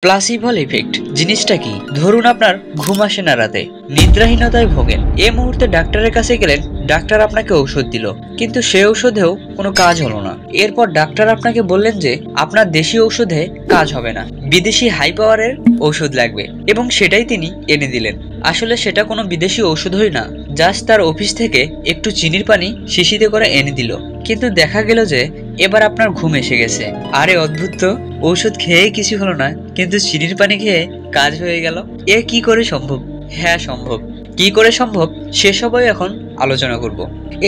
প্লাসিবল effect জিনিসটা কি? ধরুন আপনার ঘুম আসে না, রাতে নিদ্রাহীনতায় ভোগেন। এই মুহূর্তে ডাক্তারের কাছে গেলেন, ডাক্তার আপনাকে ঔষধ দিল, কিন্তু সেই ঔষধেও কোনো কাজ হলো না। এরপর ডাক্তার আপনাকে বললেন যে আপনার দেশি ঔষধে কাজ হবে না, বিদেশি হাই পাওয়ারের ঔষধ লাগবে, এবং সেটাই তিনি এনে দিলেন। আসলে সেটা কোনো বিদেশি ঔষধই না, জাস্ট তার অফিস থেকে একটু চিনির পানি শিশিতে করে এনে দিল। কিন্তু দেখা গেল যে এবার আপনার ঘুম এসে গেছে। আরে অদ্ভুত তো, ঔষধ খেয়েই কিছু হলো না, কিন্তু চিনির পানি খেয়ে কাজ হয়ে গেল। এ কি করে সম্ভব? হ্যাঁ সম্ভব। কি করে সম্ভব সেসবই এখন আলোচনা করব।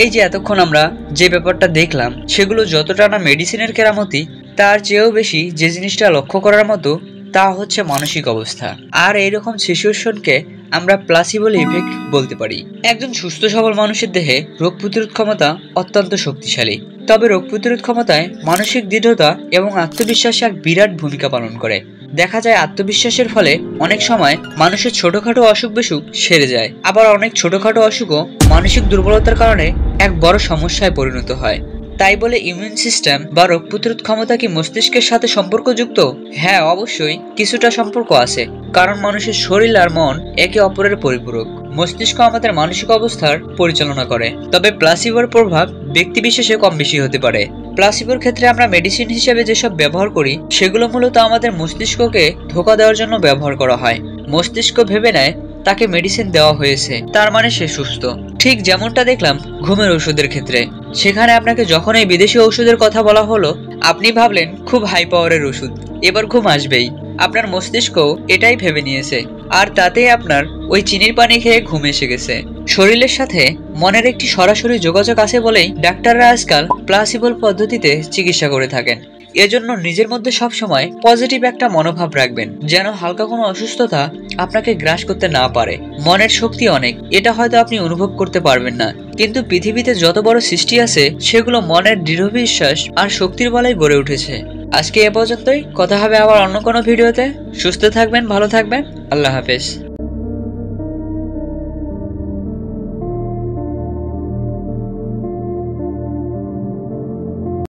এই যে এতক্ষণ আমরা যে ব্যাপারটা দেখলাম, সেগুলো যতটা না মেডিসিনের কেরামতি, তার চেয়েও বেশি যে জিনিসটা লক্ষ্য করার মতো তা হচ্ছে মানসিক অবস্থা। আর এইরকম সিচুয়েশনকে আমরা প্লাসিবল ইফেক্ট বলতে পারি। একজন সুস্থ সবল মানুষের দেহে রোগ প্রতিরোধ ক্ষমতা অত্যন্ত শক্তিশালী। তবে রোগ প্রতিরোধ ক্ষমতায় মানসিক দৃঢ়তা এবং আত্মবিশ্বাস এক বিরাট ভূমিকা পালন করে। দেখা যায় আত্মবিশ্বাসের ফলে অনেক সময় মানুষের ছোটখাটো অসুখ বিসুখ সেরে যায়, আবার অনেক ছোটখাটো অসুখও মানসিক দুর্বলতার কারণে এক বড় সমস্যায় পরিণত হয়। তাই বলে ইমিউন সিস্টেম বা রোগ প্রতিরোধ ক্ষমতা কি মস্তিষ্কের সাথে সম্পর্কযুক্ত? হ্যাঁ অবশ্যই কিছুটা সম্পর্ক আছে, কারণ মানুষের শরীর আর মন একে অপরের পরিপূরক। মস্তিষ্ক আমাদের মানসিক অবস্থার পরিচালনা করে, তবে প্লাসিবোর প্রভাব ব্যক্তিবিশেষে কম বেশি হতে পারে। প্লাসিবোর ক্ষেত্রে আমরা মেডিসিন হিসেবে যেসব ব্যবহার করি, সেগুলো মূলত আমাদের মস্তিষ্ককে ধোঁকা দেওয়ার জন্য ব্যবহার করা হয়। মস্তিষ্ক ভেবে নেয় তাকে মেডিসিন দেওয়া হয়েছে, তার মানে সে সুস্থ। ঠিক যেমনটা দেখলাম ঘুমের ওষুধের ক্ষেত্রে, সেখানে আপনাকে যখন এই বিদেশি ওষুধের কথা বলা হলো, আপনি ভাবলেন খুব হাই পাওয়ারের ওষুধ, এবার ঘুম আসবেই। আপনার মস্তিষ্ক এটাই ভেবে নিয়েছে, আর তাতেই আপনার ওই চিনির পানি খেয়ে ঘুম এসে গেছে। শরীরের সাথে মনের একটি সরাসরি যোগাযোগ আছে বলেই ডাক্তাররা আজকাল প্লাসিবল পদ্ধতিতে চিকিৎসা করে থাকেন। এজন্য নিজের মধ্যে সবসময় পজিটিভ একটা মনোভাব রাখবেন, যেন হালকা কোনো অসুস্থতা আপনাকে গ্রাস করতে না পারে। মনের শক্তি অনেক, এটা হয়তো আপনি অনুভব করতে পারবেন না, কিন্তু পৃথিবীতে যত বড় সৃষ্টি আছে সেগুলো মনের দৃঢ় বিশ্বাস আর শক্তির বলেই গড়ে উঠেছে। আজকে এ পর্যন্তই, কথা হবে আবার অন্য কোনো ভিডিওতে। সুস্থ থাকবেন, ভালো থাকবেন, আল্লাহ হাফেজ।